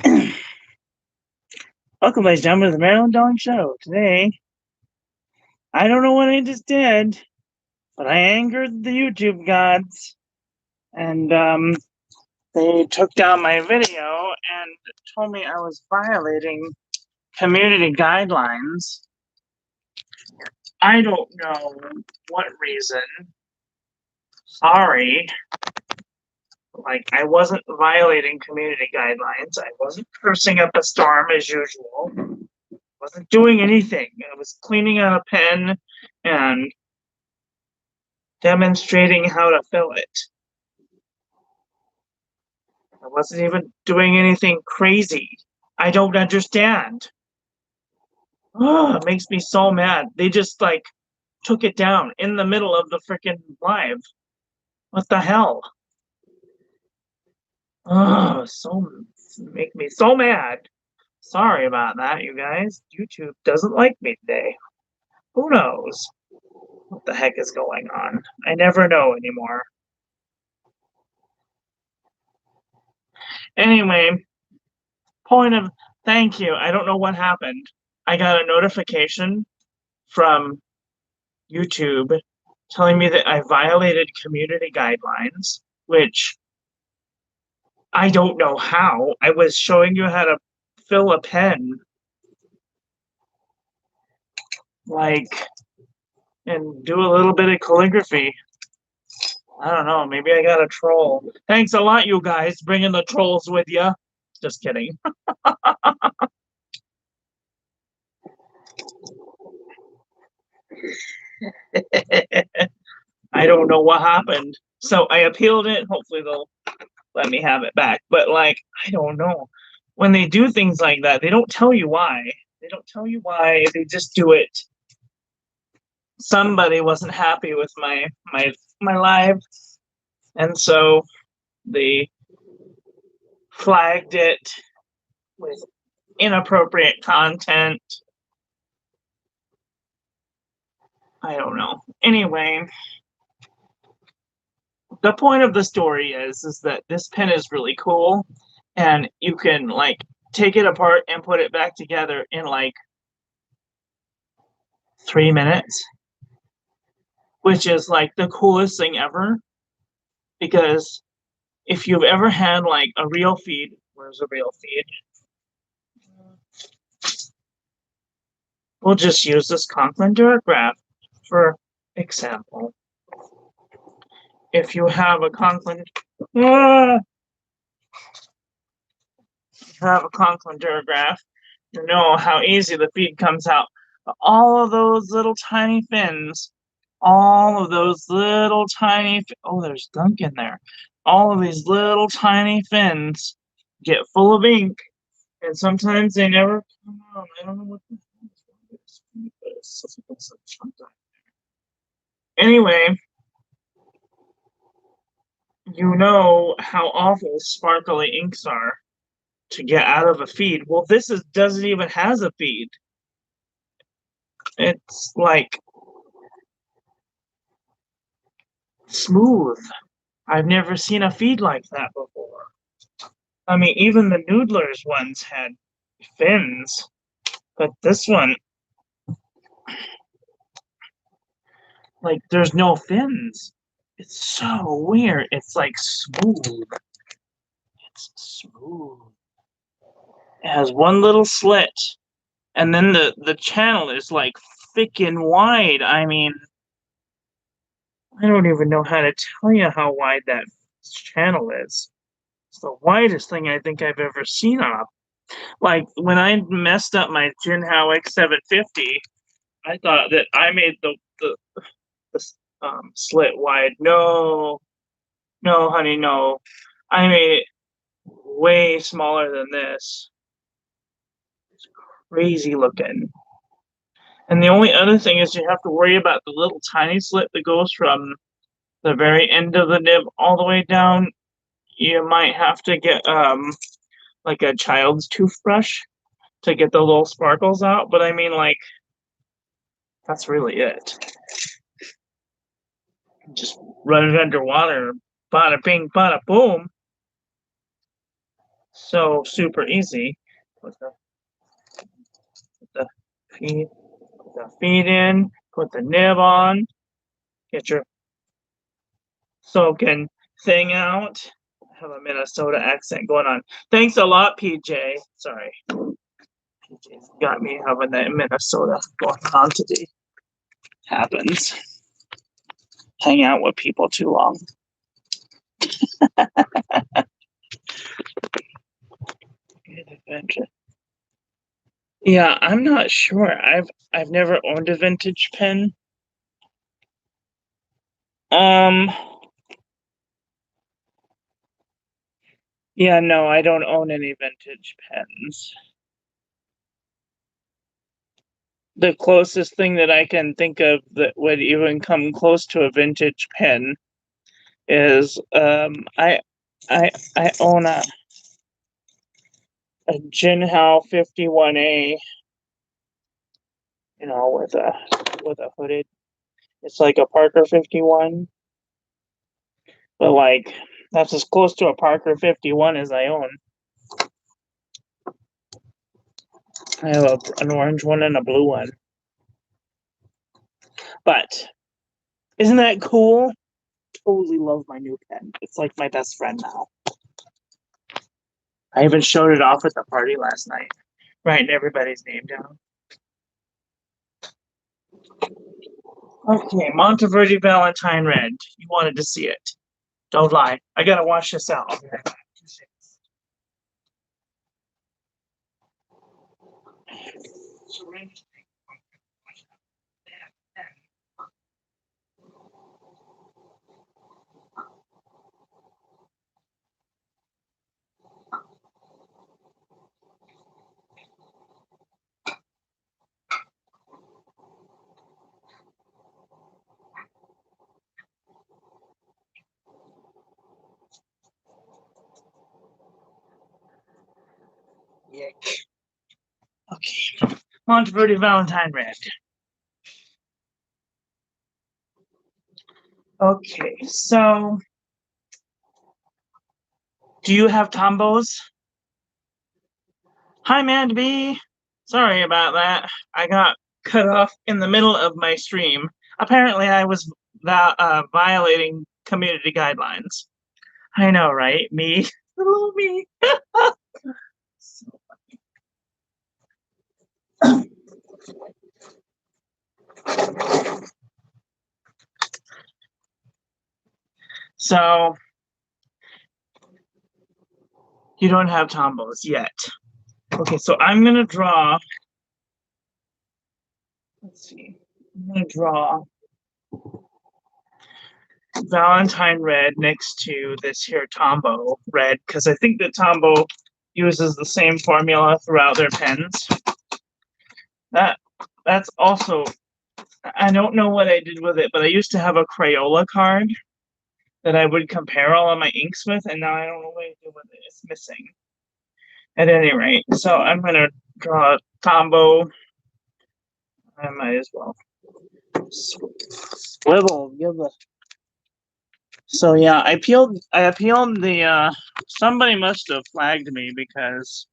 Welcome, ladies and gentlemen, to the Maryland Dawn Show. Today, I don't know what I just did, but I angered the YouTube gods, and they took down my video and told me I was violating community guidelines. I don't know what reason. Sorry. Like, I wasn't violating community guidelines. I wasn't cursing up a storm as usual. Wasn't doing anything. I was cleaning out a pen and demonstrating how to fill it. I wasn't even doing anything crazy. I don't understand. Oh, it makes me so mad. They just took it down in the middle of the freaking live. What the hell? Oh, make me so mad. Sorry about that, you guys. YouTube doesn't like me today. Who knows what the heck is going on? I never know anymore. Anyway, thank you. I don't know what happened. I got a notification from YouTube telling me that I violated community guidelines, which I don't know how. I was showing you how to fill a pen, and do a little bit of calligraphy. I don't know. Maybe I got a troll. Thanks a lot, you guys, bringing the trolls with you. Just kidding. I don't know what happened. So I appealed it. Hopefully they'll let me have it back. But I don't know. When they do things like that, they don't tell you why. They don't tell you why. They just do it. Somebody wasn't happy with my live, and so they flagged it with inappropriate content. I don't know. Anyway, the point of the story is that this pen is really cool, and you can take it apart and put it back together in 3 minutes, which is the coolest thing ever. Because if you've ever had a real feed, where's a real feed? We'll just use this Conklin Duragraph for example. If you have a Conklin Duragraph, you know how easy the feed comes out. But all of those little tiny fins, oh, there's gunk in there. All of these little tiny fins get full of ink, and sometimes they never come out. I don't know what the hell is. Anyway, you know how awful sparkly inks are to get out of a feed. Well, this doesn't even has a feed. It's smooth. I've never seen a feed like that before. I mean, even the Noodlers ones had fins, but this one, there's no fins. It's so weird. It's smooth. It's smooth. It has one little slit, and then the channel is thick and wide. I mean, I don't even know how to tell you how wide that channel is. It's the widest thing I think I've ever seen on a. When I messed up my Jinhao X750, I thought that I made the slit wide. No, honey, no. I made it way smaller than this. It's crazy looking. And the only other thing is you have to worry about the little tiny slit that goes from the very end of the nib all the way down. You might have to get a child's toothbrush to get the little sparkles out. But I mean, that's really it. Just run it underwater, bada bing, bada boom. So super easy. Put the feed, put the feed in, put the nib on, get your soaking thing out. I have a Minnesota accent going on. Thanks a lot, PJ. Sorry. PJ's got me having that Minnesota going on today. Happens. Hang out with people too long. Yeah, I'm not sure. I've never owned a vintage pen. Yeah, no, I don't own any vintage pens. The closest thing that I can think of that would even come close to a vintage pen is I own a Jinhao 51A, you know, with a hooded. It's like a Parker 51, but like that's as close to a Parker 51 as I own. I have an orange one and a blue one. But isn't that cool? Totally love my new pen. It's like my best friend now. I even showed it off at the party last night, writing everybody's name down. Okay, Monteverde Valentine Red. You wanted to see it. Don't lie. I gotta wash this out. I'll be right back. Okay, Monteverde Valentine Red. Okay, so do you have Tombos? Hi, Mandy. Sorry about that. I got cut off in the middle of my stream. Apparently, I was violating community guidelines. I know, right? Me, little me. So you don't have Tombos yet. Okay, so I'm gonna draw. Let's see. I'm gonna draw Valentine red next to this here Tombow red because I think that Tombow uses the same formula throughout their pens. That's also, I don't know what I did with it, but I used to have a Crayola card that I would compare all of my inks with, and now I don't know what to do with it. It's missing. At any rate, so I'm gonna draw Tombow. I might as well swivel. Give the. So yeah, I appealed the. Somebody must have flagged me because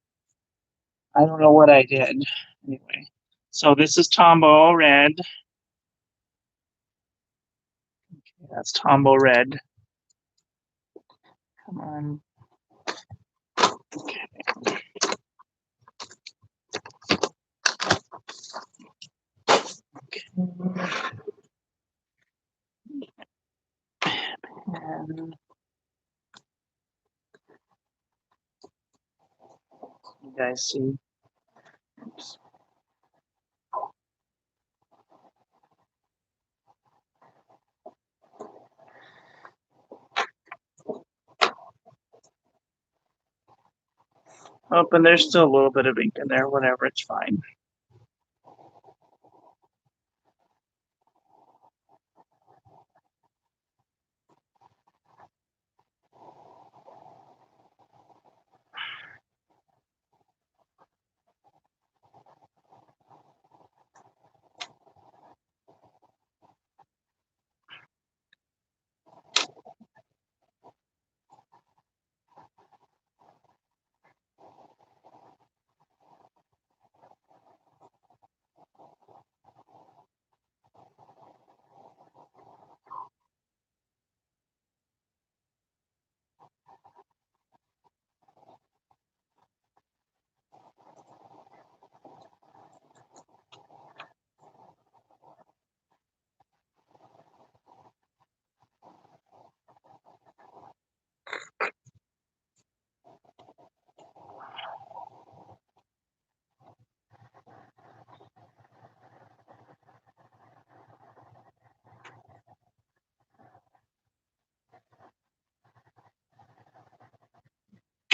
I don't know what I did. Anyway, so this is Tombow red. Okay, that's Tombow red. Come on. Okay. And you guys see? Oops. Oh, and there's still a little bit of ink in there. Whatever, it's fine.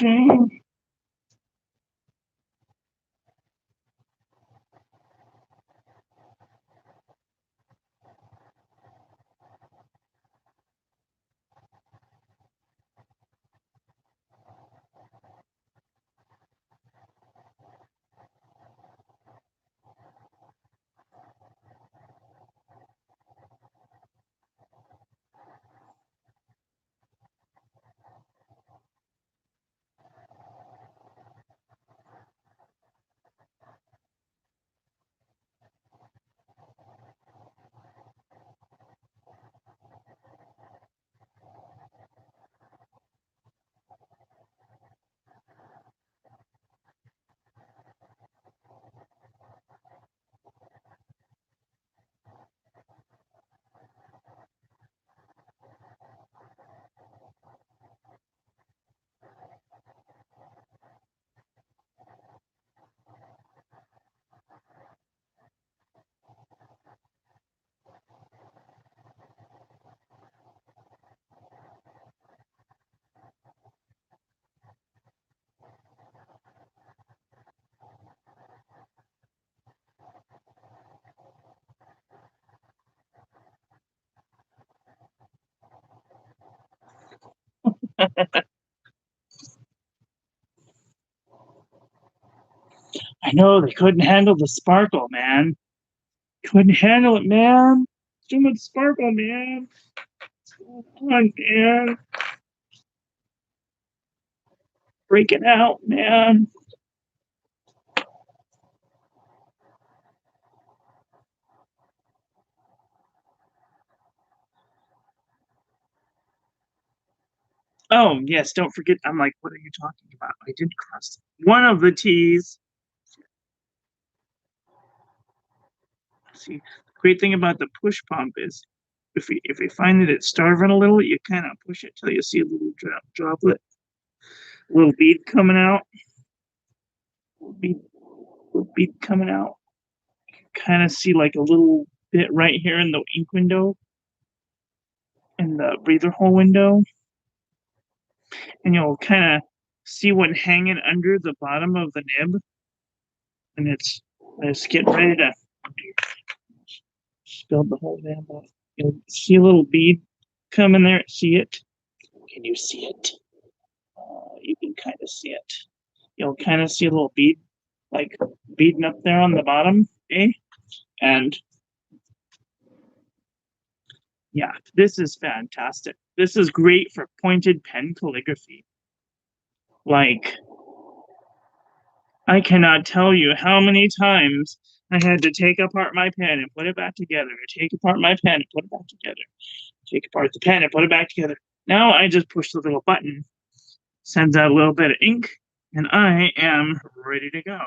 Okay. I know they couldn't handle the sparkle, man. Couldn't handle it, man. Too much sparkle, man. Come on, man. Break it out, man. Oh, yes, don't forget. I'm like, what are you talking about? I did cross one of the T's. See, the great thing about the push pump is if we find that it's starving a little, you kind of push it till you see a little droplet, a little bead coming out, little bead coming out. Kind of see like a little bit right here in the ink window, in the breather hole window, and you'll kind of see one hanging under the bottom of the nib, and it's getting ready to spill the whole damn book. You'll see a little bead coming there. See it? Can you see it? You can kind of see it. You'll kind of see a little bead, like beading up there on the bottom, eh? And yeah, this is fantastic. This is great for pointed pen calligraphy. Like, I cannot tell you how many times I had to take apart my pen and put it back together, take apart my pen and put it back together, take apart the pen and put it back together. Now I just push the little button, sends out a little bit of ink, and I am ready to go.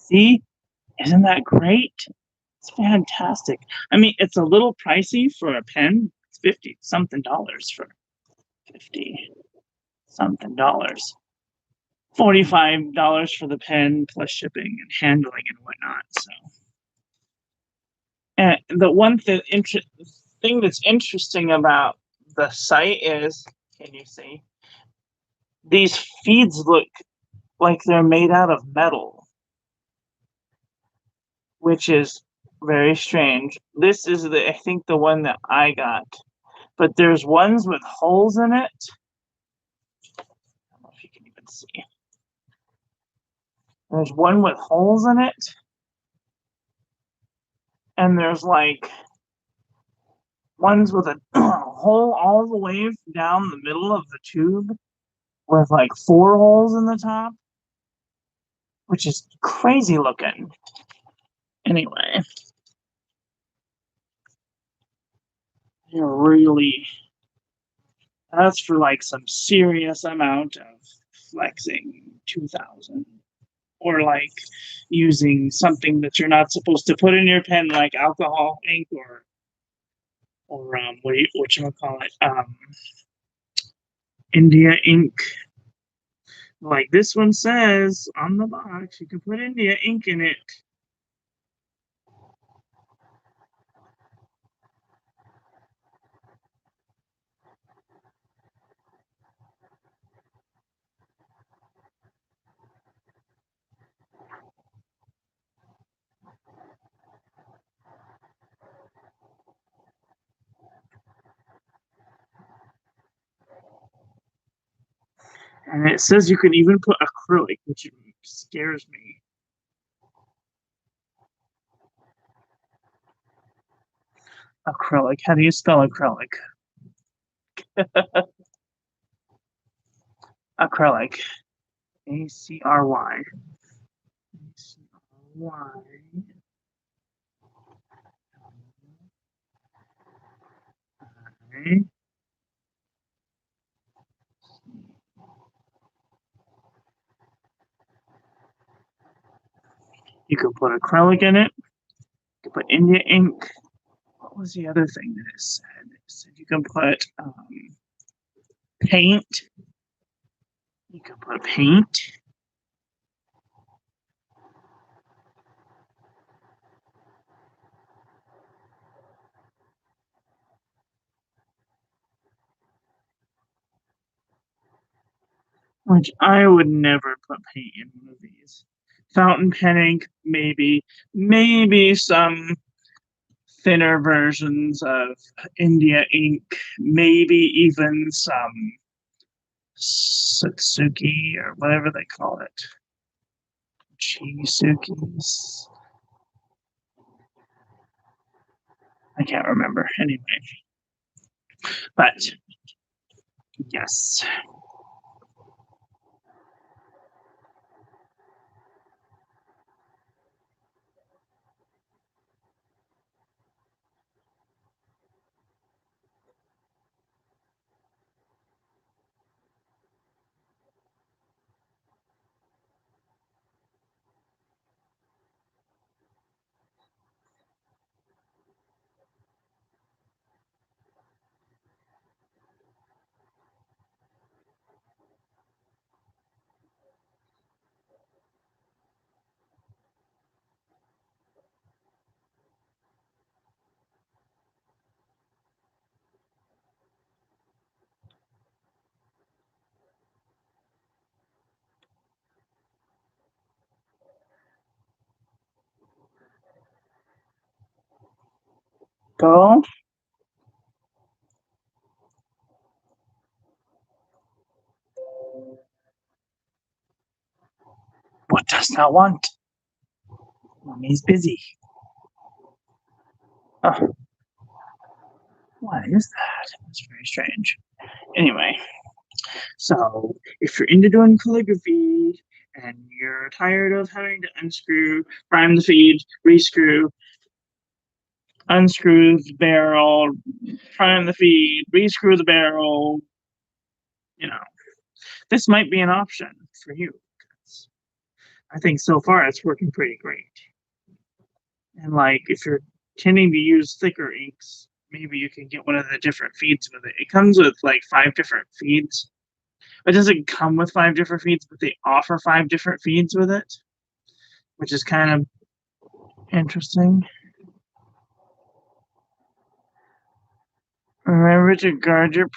See? Isn't that great? It's fantastic. I mean, it's a little pricey for a pen. It's 50 something dollars for 50 something dollars. $45 for the pen plus shipping and handling and whatnot. So, and the one thing that's interesting about the site is, can you see? These feeds look like they're made out of metal, which is very strange. This is I think the one that I got, but there's ones with holes in it. I don't know if you can even see. There's one with holes in it, and there's like ones with a hole all the way down the middle of the tube with like 4 holes in the top, which is crazy looking. Anyway, they're really That's for like some serious amount of flexing 2000. Or like using something that you're not supposed to put in your pen, like alcohol ink or what you call it, India ink. Like this one says on the box, you can put India ink in it. And it says you can even put acrylic, which scares me. Acrylic. How do you spell acrylic? Acrylic. A-C-R-Y. A-C-R-Y. Okay. You can put acrylic in it. You can put India ink. What was the other thing that it said? It said you can put paint. You can put paint. Which I would never put paint in one of these. Fountain pen ink, maybe. Maybe some thinner versions of India ink. Maybe even some Satsuki or whatever they call it. Chisukis. I can't remember. Anyway. But yes. Go. What does not want? Mommy's busy. Oh, what is that? That's very strange. Anyway, so if you're into doing calligraphy and you're tired of having to unscrew, prime the feed, rescrew, unscrew the barrel, prime the feed, rescrew the barrel, you know, this might be an option for you. I think so far it's working pretty great. And like if you're tending to use thicker inks, maybe you can get one of the different feeds with it. It comes with like 5 different feeds. It doesn't come with 5 different feeds, but they offer 5 different feeds with it, which is kind of interesting. Remember to guard your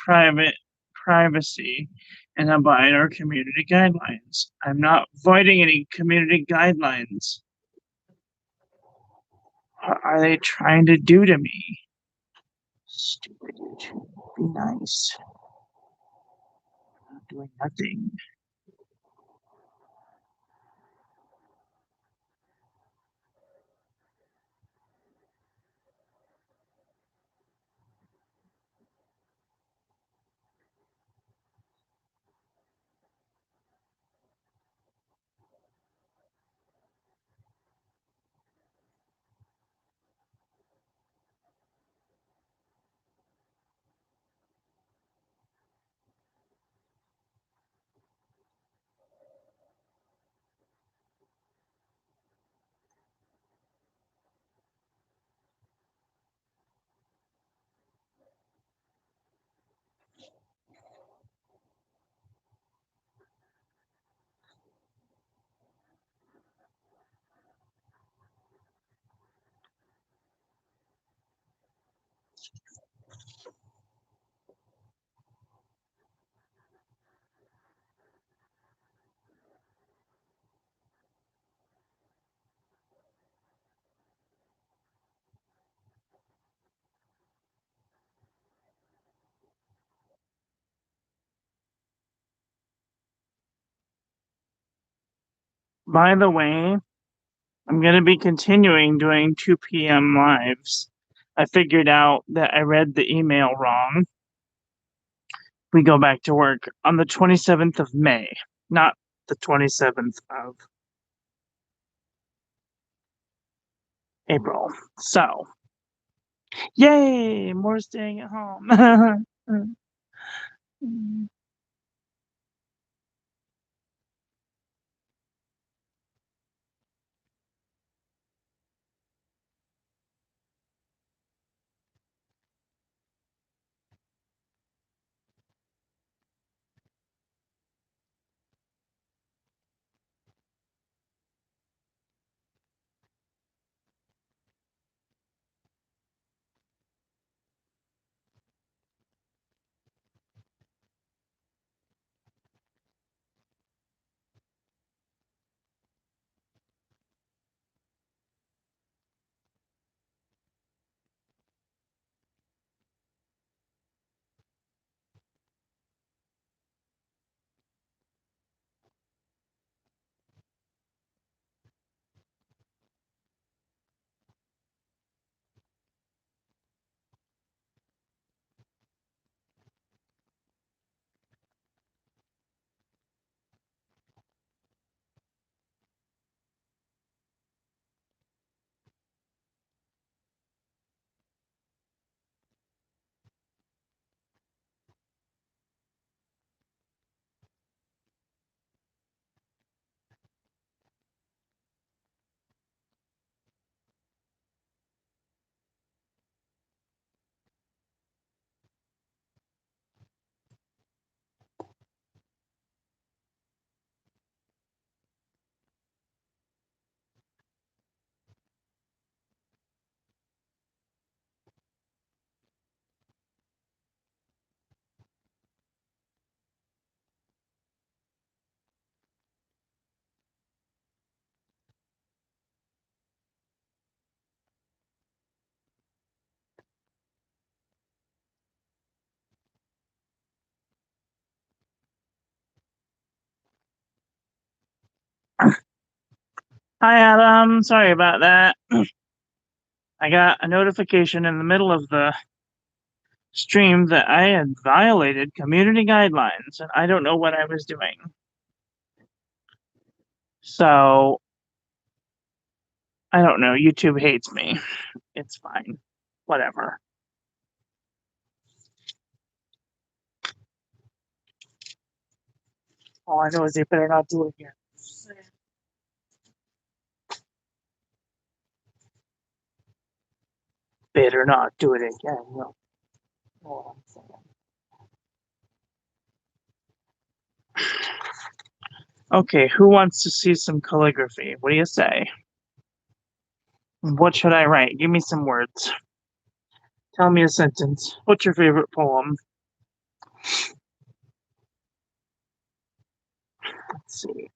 privacy and abide our community guidelines. I'm not voiding any community guidelines. What are they trying to do to me? Stupid YouTube. Be nice. I'm not doing nothing. By the way, I'm going to be continuing doing 2 p.m. lives. I figured out that I read the email wrong. We go back to work on the 27th of May, not the 27th of April. So, yay! More staying at home. Hi, Adam. Sorry about that. I got a notification in the middle of the stream that I had violated community guidelines, and I don't know what I was doing. So, I don't know. YouTube hates me. It's fine. Whatever. All I know is they better not do it again. Better not do it again. No. Hold on a second. Okay, who wants to see some calligraphy? What do you say? What should I write? Give me some words. Tell me a sentence. What's your favorite poem? Let's see.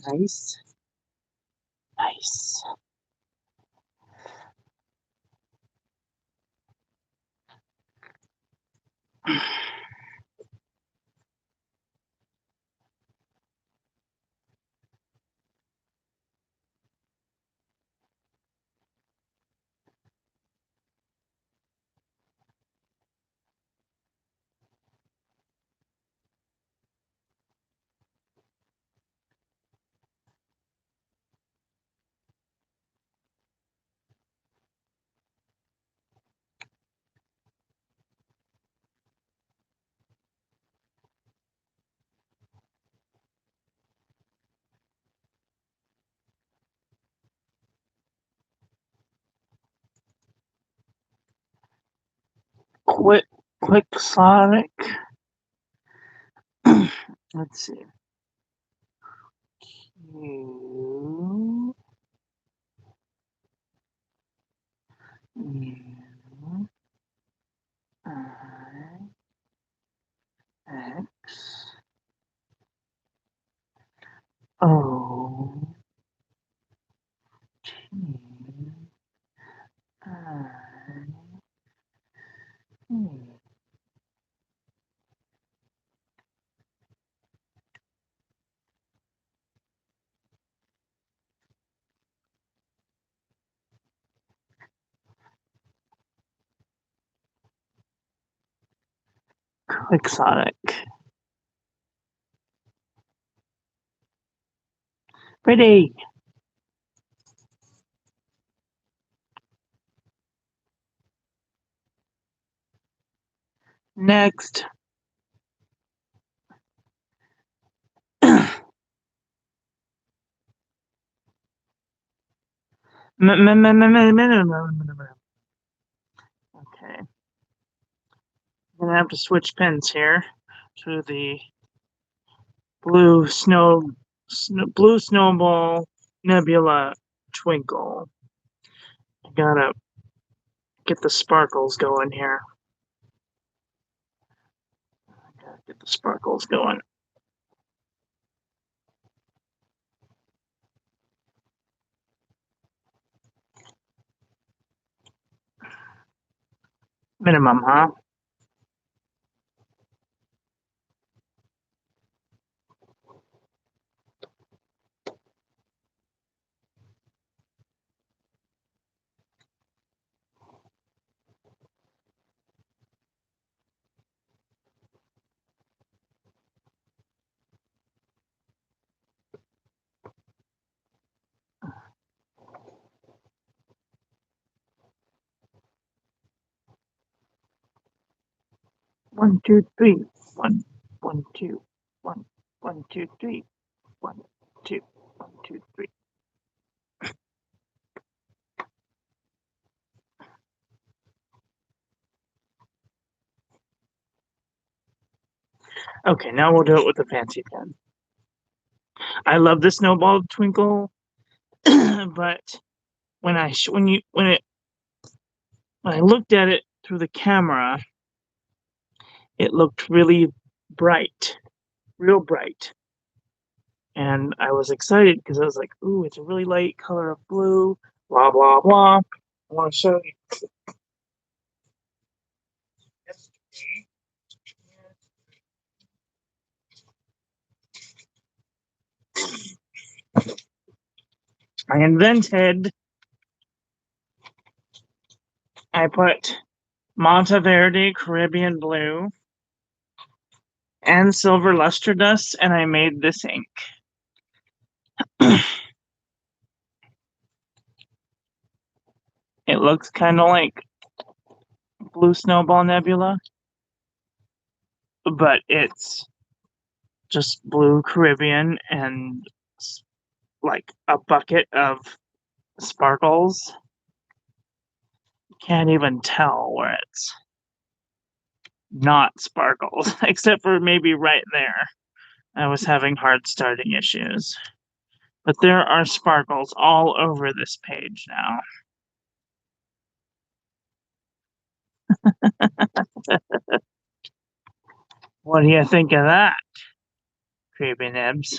Nice. Nice. Quixotic. Let's see. Q U I X O T I E. Quixotic. Pretty. Next. Okay. I'm gonna have to switch pens here to the blue snowball nebula twinkle. I gotta get the sparkles going here. Gotta get the sparkles going. Minimum, huh? One, two, three. One, one, two, one, one, two, three. One, two, one, two, three. Okay, now we'll do it with the fancy pen. I love the snowball twinkle, but when I looked at it through the camera, it looked really bright, real bright. And I was excited because I was like, ooh, it's a really light color of blue, blah, blah, blah. I want to show you. I put Monteverde Caribbean Blue and silver luster dust, and I made this ink. It looks kind of like Blue Snowball Nebula, but it's just blue Caribbean and like a bucket of sparkles. Can't even tell where it's not sparkles, except for maybe right there. I was having hard starting issues. But there are sparkles all over this page now. What do you think of that, Creepy Nibs?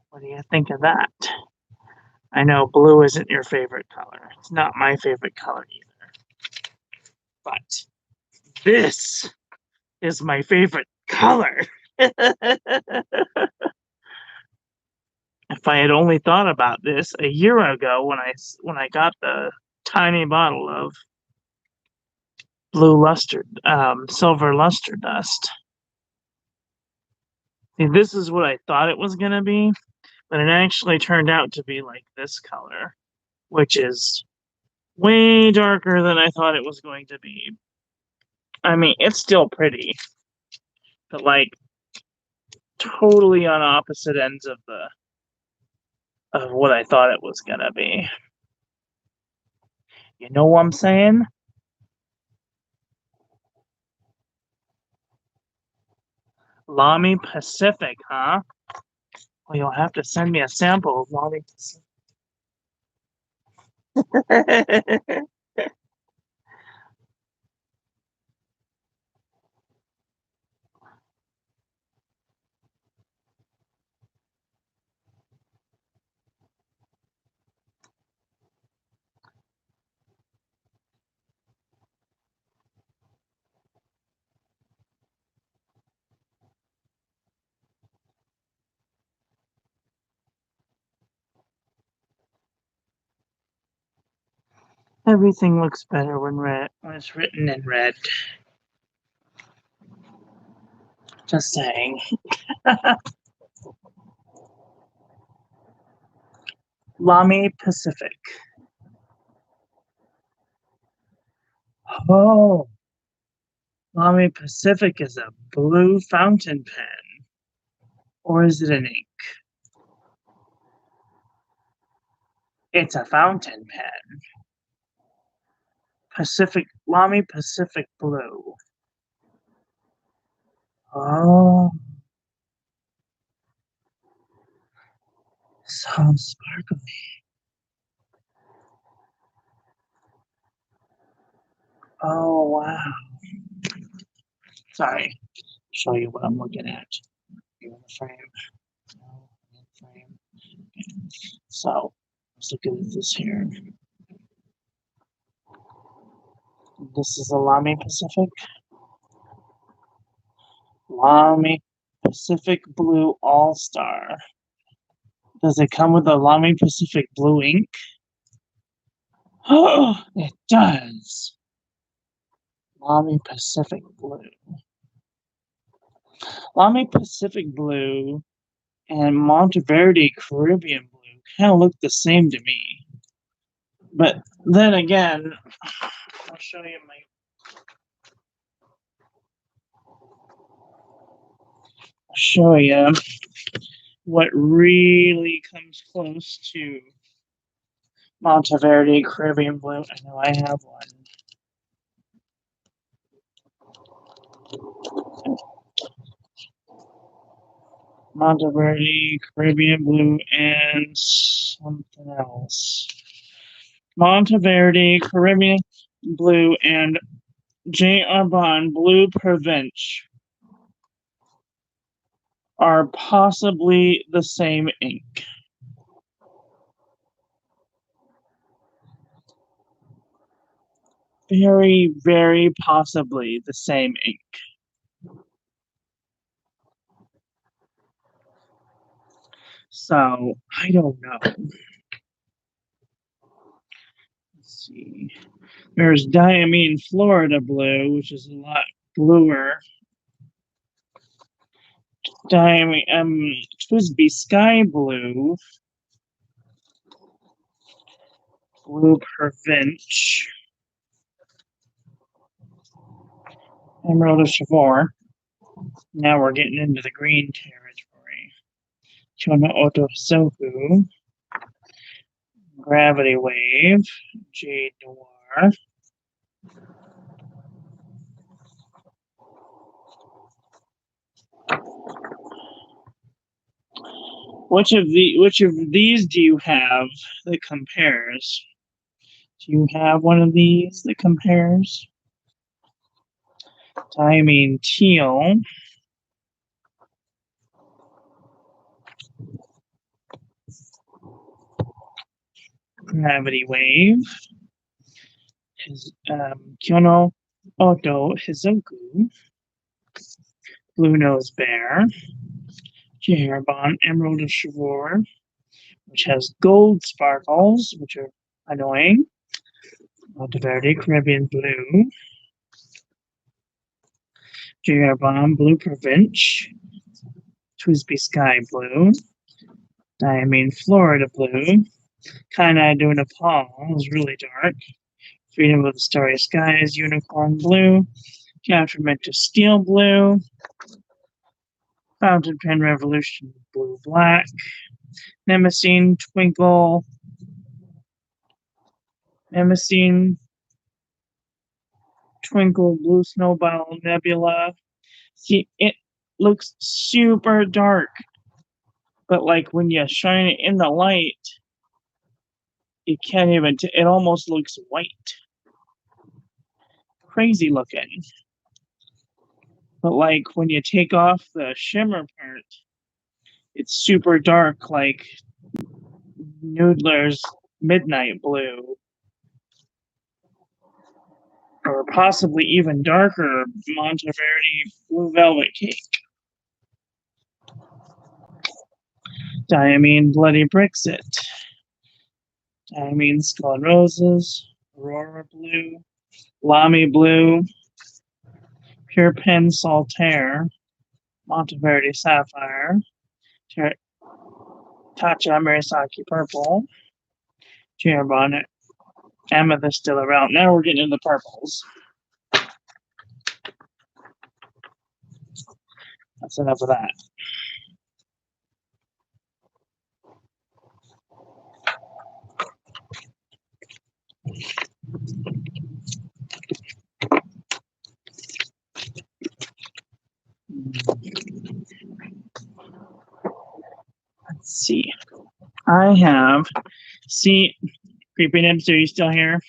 What do you think of that? I know blue isn't your favorite color. It's not my favorite color either. But this is my favorite color. If I had only thought about this a year ago when I got the tiny bottle of silver luster dust. See, this is what I thought it was going to be, but it actually turned out to be like this color, which is way darker than I thought it was going to be. I mean, it's still pretty, but like totally on opposite ends of what I thought it was going to be. You know what I'm saying? Lamy Pacific, huh? Well, you'll have to send me a sample of Lamy Pacific. Everything looks better when it's written in red. Just saying. Lamy Pacific. Oh, Lamy Pacific is a blue fountain pen. Or is it an ink? It's a fountain pen. Lamy Pacific Blue. Oh, so sparkly. Oh, wow. Sorry, show you what I'm looking at. You're in the frame. No, in the frame. So, let's look at this here. This is a Lamy Pacific. Lamy Pacific Blue All-Star. Does it come with a Lamy Pacific Blue ink? Oh, it does. Lamy Pacific Blue. Lamy Pacific Blue and Monteverde Caribbean Blue kind of look the same to me. But then again, I'll show you what really comes close to Monteverde Caribbean Blue. I know I have one. Monteverde Caribbean Blue and something else. Monteverde Caribbean Blue and J. Arbonne Blue Provence are possibly the same ink. Very, very possibly the same ink. So, I don't know. Let's see. There's Diamine Florida Blue, which is a lot bluer. Twisby Sky Blue. Blue Provence. Emerald of Chivor. Now we're getting into the green territory. Chona Oto Soku. Gravity Wave. Jade Noir. Which of these do you have that compares? Do you have one of these that compares? Diamine Teal. Gravity Wave. Kyono Oto Hizoku. Blue Nose Bear. J. Arbonne Emerald of Chivor, which has gold sparkles, which are annoying. Monteverde Caribbean Blue. J. Arbonne Blue Provence. Twisby Sky Blue. Diamine Florida Blue. Kinda Do Nepal is really dark. Freedom of the Starry Skies Unicorn Blue. Capturement Steel Blue. Fountain Pen Revolution Blue Black. Nemesine Twinkle. Nemesine Twinkle Blue Snowball Nebula. See, looks super dark. But like when you shine it in the light, you can't even, it almost looks white. Crazy looking. But like when you take off the shimmer part, it's super dark, like Noodler's Midnight Blue. Or possibly even darker, Monteverdi Blue Velvet Cake. Diamine Bloody Brexit. Diamine Skull and Roses. Aurora Blue. Lamy Blue. Pure Pen Saltaire. Monteverdi Sapphire. Tatcha Murasaki Purple. Bonnet. Amethyst still around. Now we're getting into the purples. That's enough of that. Let's see. I have, see, Creepy Nibs, are you still here?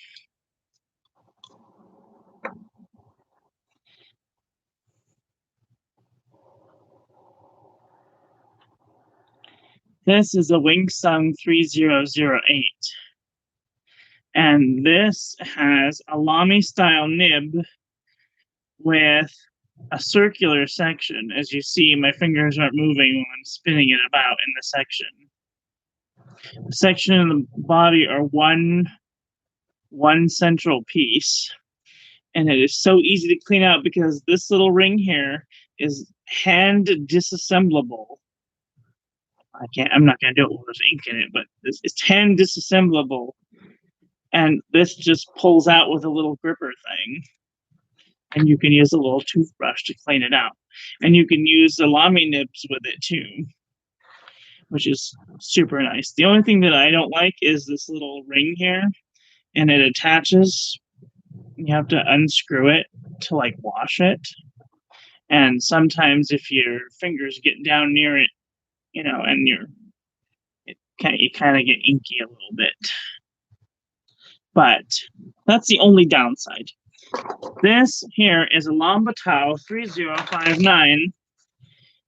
This is a Wingsung 3008. And this has a Lamy style nib with a circular section. As you see, my fingers aren't moving when I'm spinning it about in the section. The section and the body are one central piece. And it is so easy to clean out because this little ring here is hand disassemblable. I'm not going to do it with ink in it, but it's hand disassemblable. And this just pulls out with a little gripper thing. And you can use a little toothbrush to clean it out. And you can use the Lamy nibs with it too, which is super nice. The only thing that I don't like is this little ring here, and it attaches. You have to unscrew it to like wash it. And sometimes if your fingers get down near it, you know, and you kind of get inky a little bit. But that's the only downside. This here is a Lambatau 3059,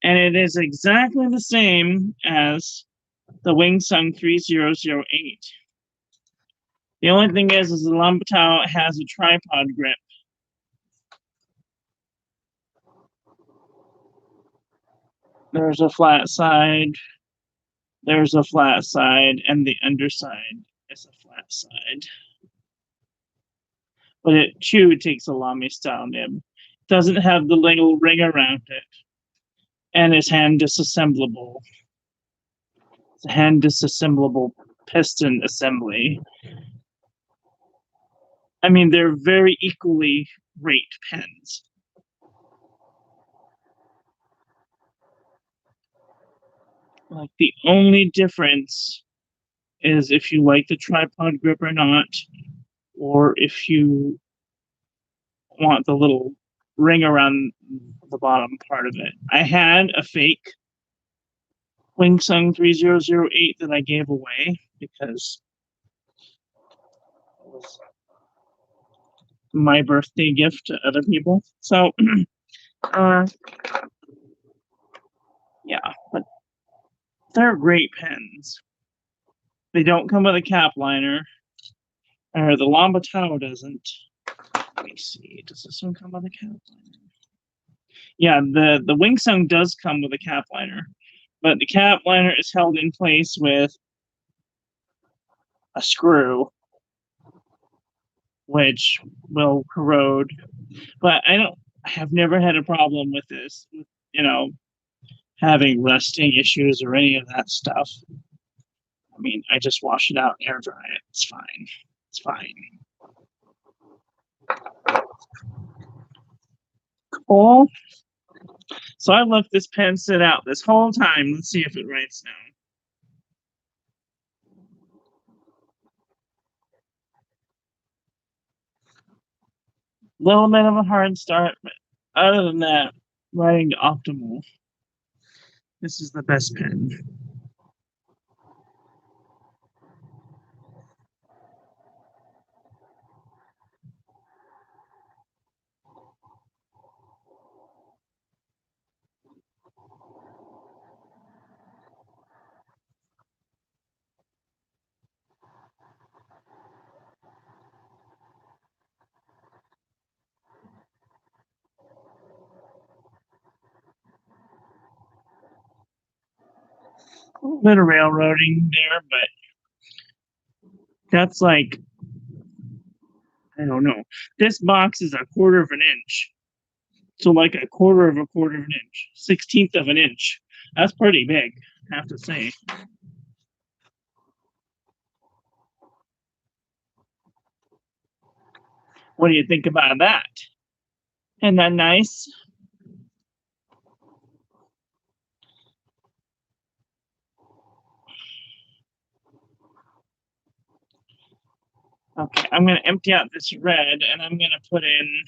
and it is exactly the same as the Wingsung 3008. The only thing is the Lambatau has a tripod grip. There's a flat side, there's a flat side, and the underside is a flat side. But it too takes a Lamy style nib. Doesn't have the little ring around it, and is hand disassemblable. It's a hand disassemblable piston assembly. I mean, they're very equally great pens. Like the only difference is if you like the tripod grip or not, or if you want the little ring around the bottom part of it. I had a fake Wingsung 3008 that I gave away because it was my birthday gift to other people. So, yeah, but they're great pens. They don't come with a cap liner, or the Lambatau doesn't. Let me see. Does this one come with a cap liner? Yeah, the Wingsung does come with a cap liner, but the cap liner is held in place with a screw, which will corrode. But I have never had a problem with this, you know, having rusting issues or any of that stuff. I mean, I just wash it out and air dry it. It's fine. It's fine. Cool. So I left this pen sit out this whole time. Let's see if it writes now. Little bit of a hard start, but other than that, Writing optimal. This is the best pen. A little bit of railroading there, but that's like, I don't know. This box is 1/4 of an inch. So like 1/4 of an inch, 1/16 of an inch. That's pretty big, I have to say. What do you think about that? Isn't that nice? Okay, I'm going to empty out this red and I'm going to put in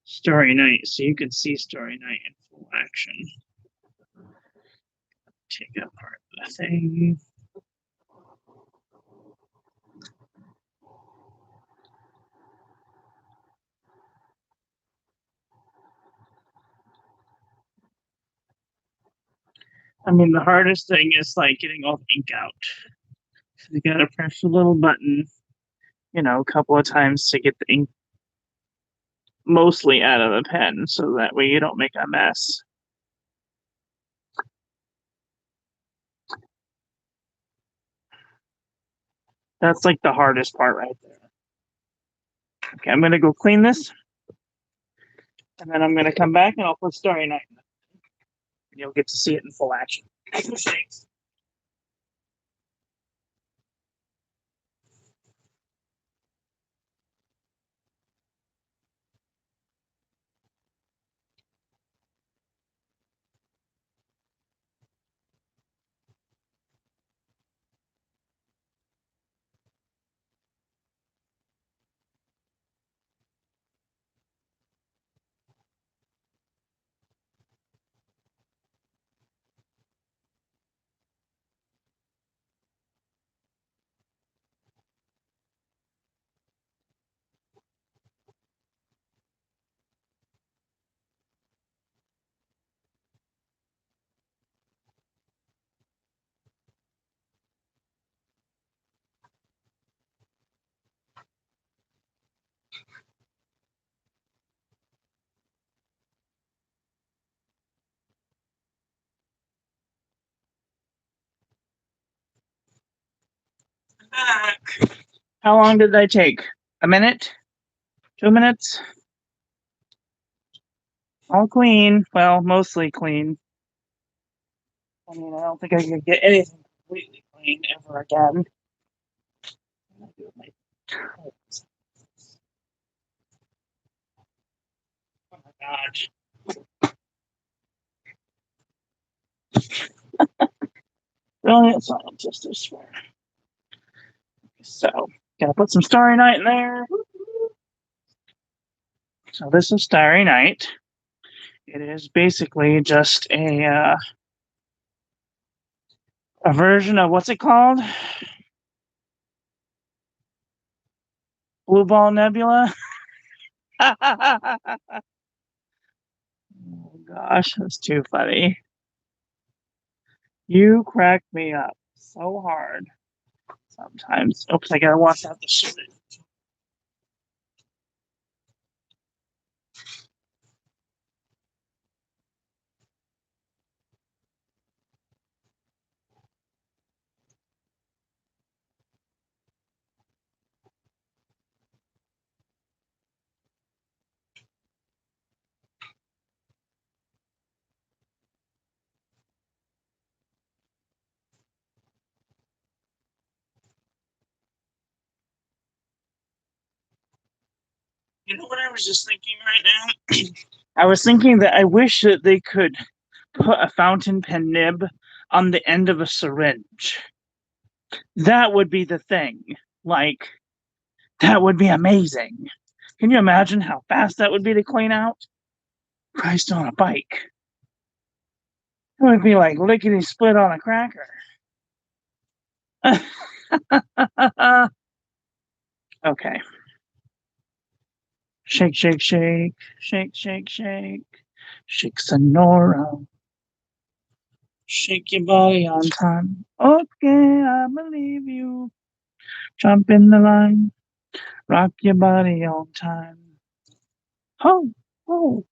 Starry Night so you can see Starry Night in full action. Take apart the thing. I mean, the hardest thing is like getting all the ink out. You gotta press the little button, a couple of times to get the ink mostly out of the pen so that way you don't make a mess. That's like the hardest part right there. Okay, I'm gonna go clean this, and then I'm gonna come back and I'll put Starry Night in it. And you'll get to see it in full action. Thanks. How long did that take? A minute? 2 minutes? All clean. Well, mostly clean. I mean, I don't think I could get anything completely clean ever again. Oh my gosh. Brilliant scientist, I swear. So, gotta put some Starry Night in there. So this is Starry Night. It is basically just a version of what's it called? Blue Ball Nebula. Oh gosh, that's too funny. You crack me up so hard sometimes. Oops, I gotta wash out the shit. You know what I was just thinking right now? I was thinking that I wish that they could put a fountain pen nib on the end of a syringe. That would be the thing. Like, that would be amazing. Can you imagine how fast that would be to clean out? Christ on a bike. It would be like lickety split on a cracker. Okay. Shake, shake, shake, shake, shake, shake, shake, Sonora. Shake your body on time. Okay, I believe you. Jump in the line. Rock your body on time. Ho, ho.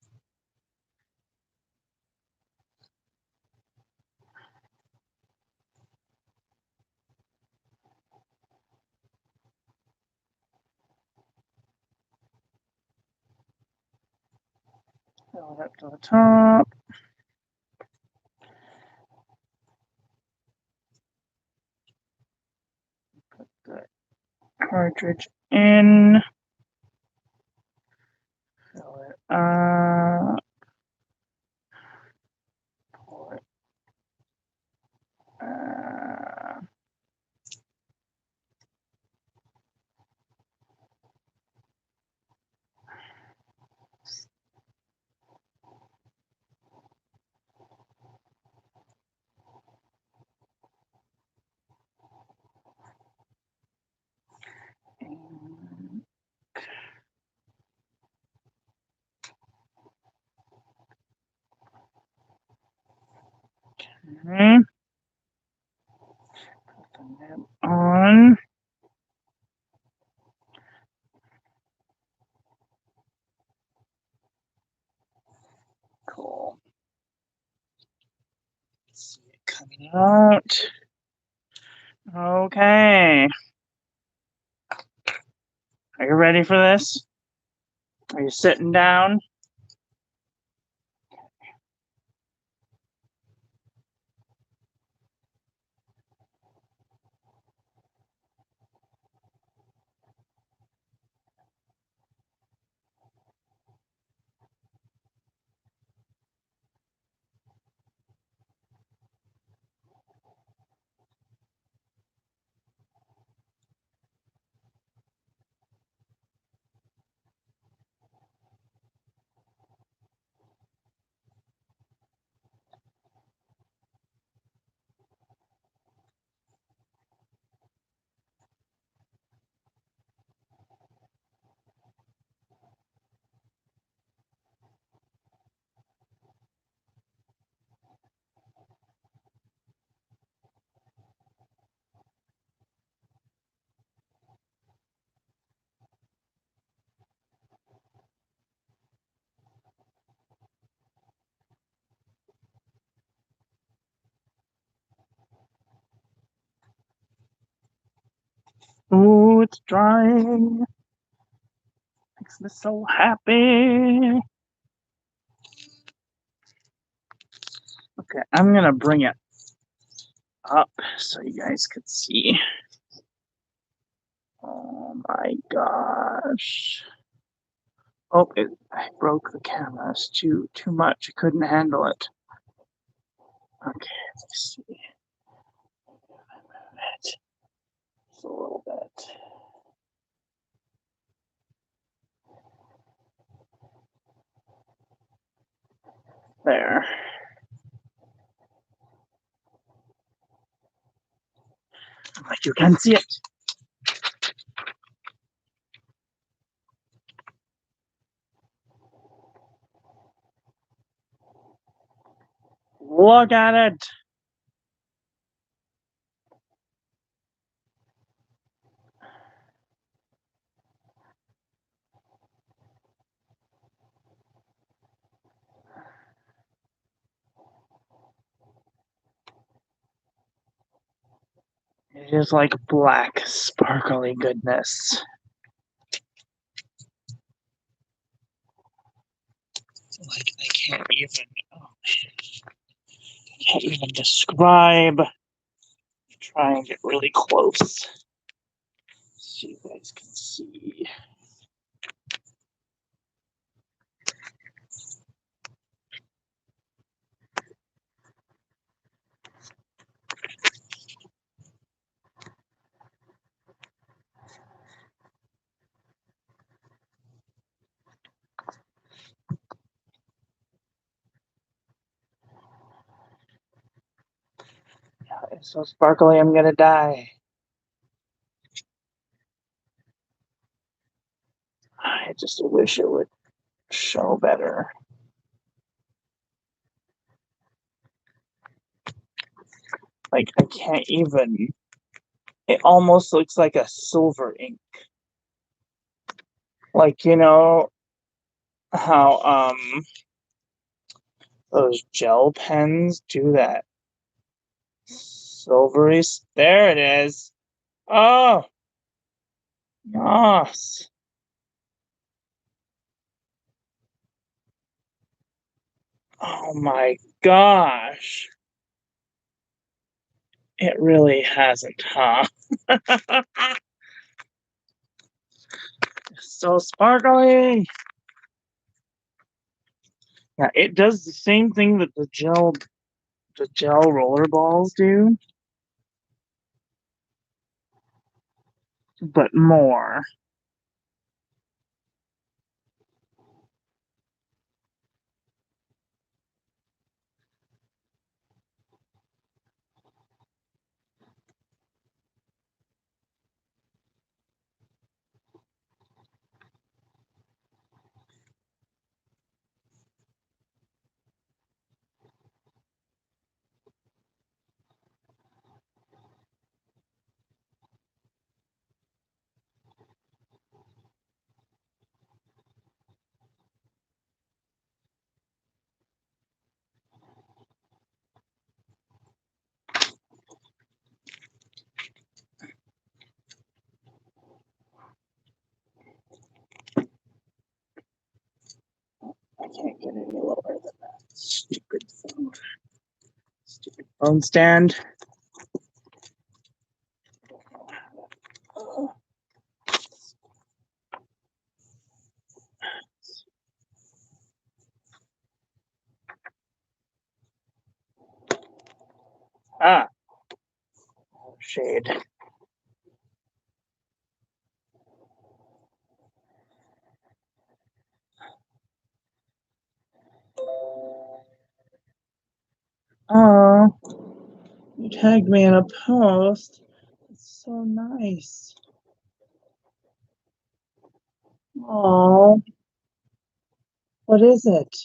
Fill it up to the top. Put the cartridge in. Fill it up. Pull it up. Okay. Put the nib on. Cool. See it coming out. Okay. Are you ready for this? Are you sitting down? Ooh, it's drying. Makes me so happy. Okay, I'm gonna bring it up so you guys could see. Oh my gosh. Oh, I broke the camera. It's too much. I couldn't handle it. Okay, let's see. Move it just a little bit. There. Like you can see it. Look at it. It is like black, sparkly goodness. Like I can't even describe. Try and get really close so you guys can see. It's so sparkly, I'm gonna die. I just wish it would show better. Like, I can't even. It almost looks like a silver ink. Like, you know how those gel pens do that silvery. There it is. Oh, yes. Oh my gosh. It really hasn't, huh? So sparkly. Yeah, it does the same thing that the gel roller balls do, but more. I can't get any lower than that. Stupid phone. Stupid phone stand. Ah, shade. Oh, you tagged me in a post. It's so nice. Oh, what is it?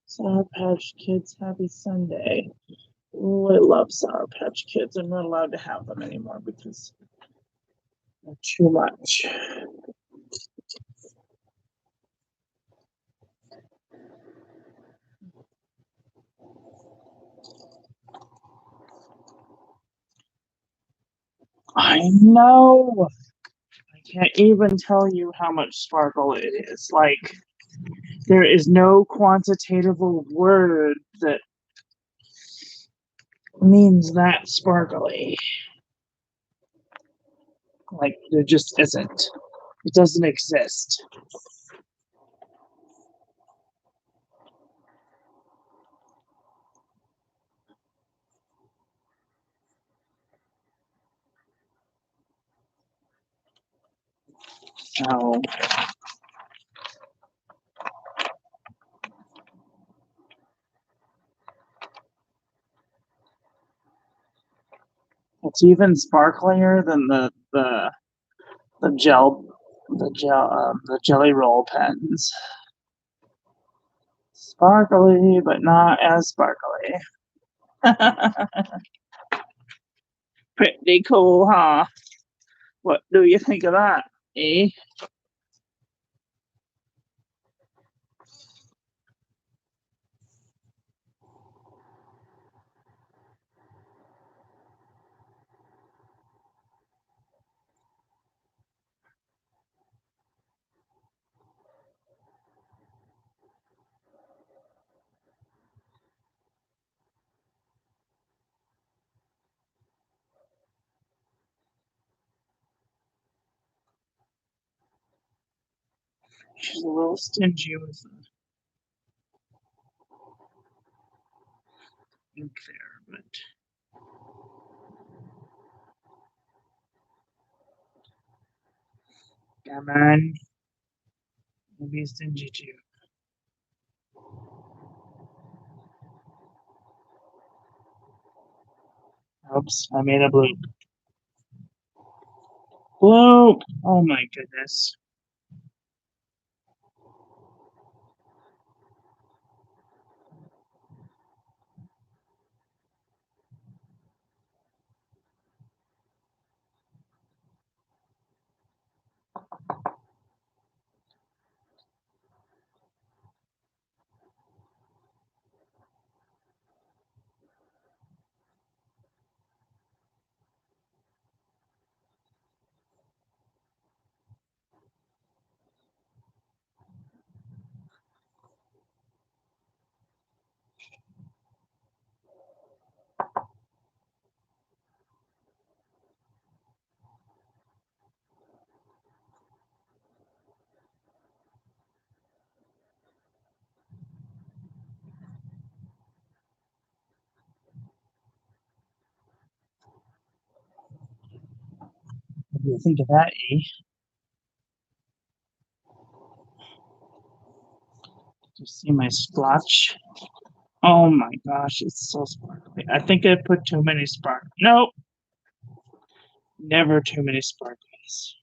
Sour Patch Kids Happy Sunday. Ooh, I love Sour Patch Kids. I'm not allowed to have them anymore because they're too much. I know. I can't even tell you how much sparkle it is. Like, there is no quantitative word that means that sparkly. Like, there just isn't. It doesn't exist. So, it's even sparklier than the gel the jelly roll pens. Sparkly, but not as sparkly. Pretty cool, huh? What do you think of that? Eh? She's a little stingy with the ink there, but come on, don't be stingy too. Oops, I made a bloop. Bloop! Oh my goodness. What do you think of that, E? Did you see my splotch? Oh my gosh, it's so sparkly. I think I put too many sparkles. Nope, never too many sparkles.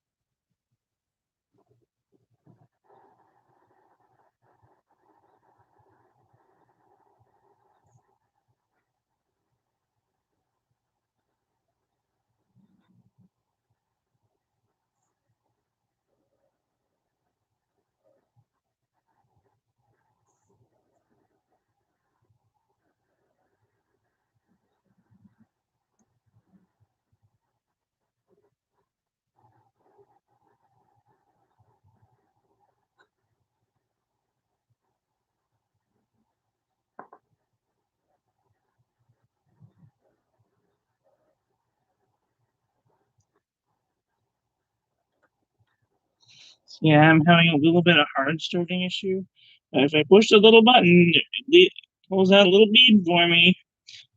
Yeah, I'm having a little bit of hard starting issue. If I push the little button, it pulls out a little bead for me,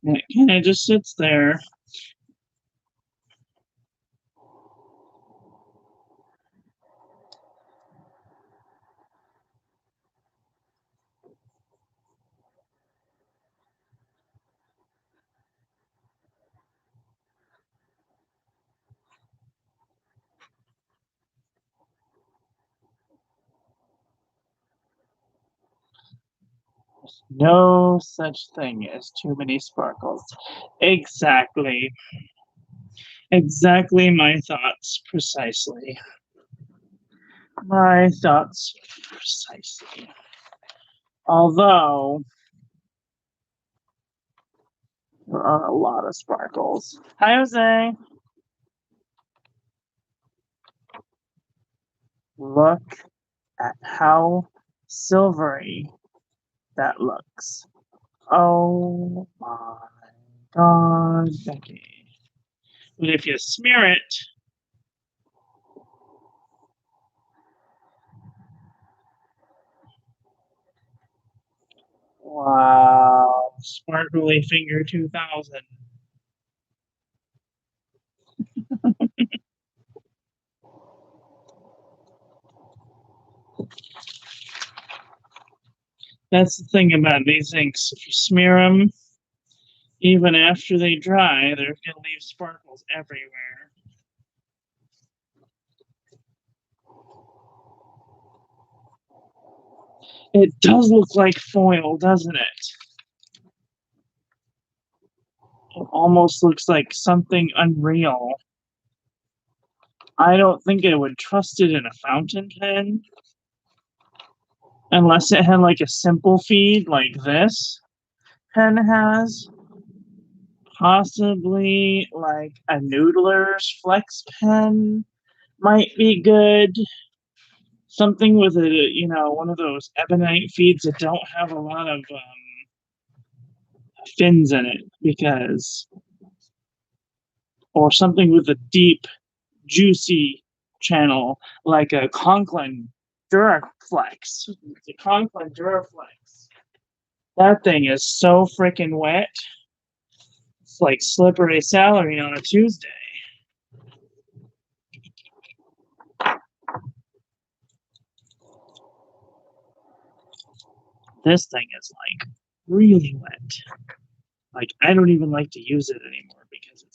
and it kind of just sits there. There's no such thing as too many sparkles. Exactly. Exactly my thoughts, precisely. My thoughts, precisely. Although, there are a lot of sparkles. Hi, Jose. Look at how silvery that looks. Oh my god, Becky. But if you smear it, wow, sparkly finger 2000. That's the thing about these inks. If you smear them, even after they dry, they're going to leave sparkles everywhere. It does look like foil, doesn't it? It almost looks like something unreal. I don't think I would trust it in a fountain pen unless it had like a simple feed like this pen has. Possibly like a Noodler's Flex pen might be good. Something with one of those ebonite feeds that don't have a lot of fins in it, or something with a deep, juicy channel like a Conklin Duraflex. The Conklin Duraflex. That thing is so freaking wet. It's like slippery celery on a Tuesday. This thing is like really wet. Like I don't even like to use it anymore because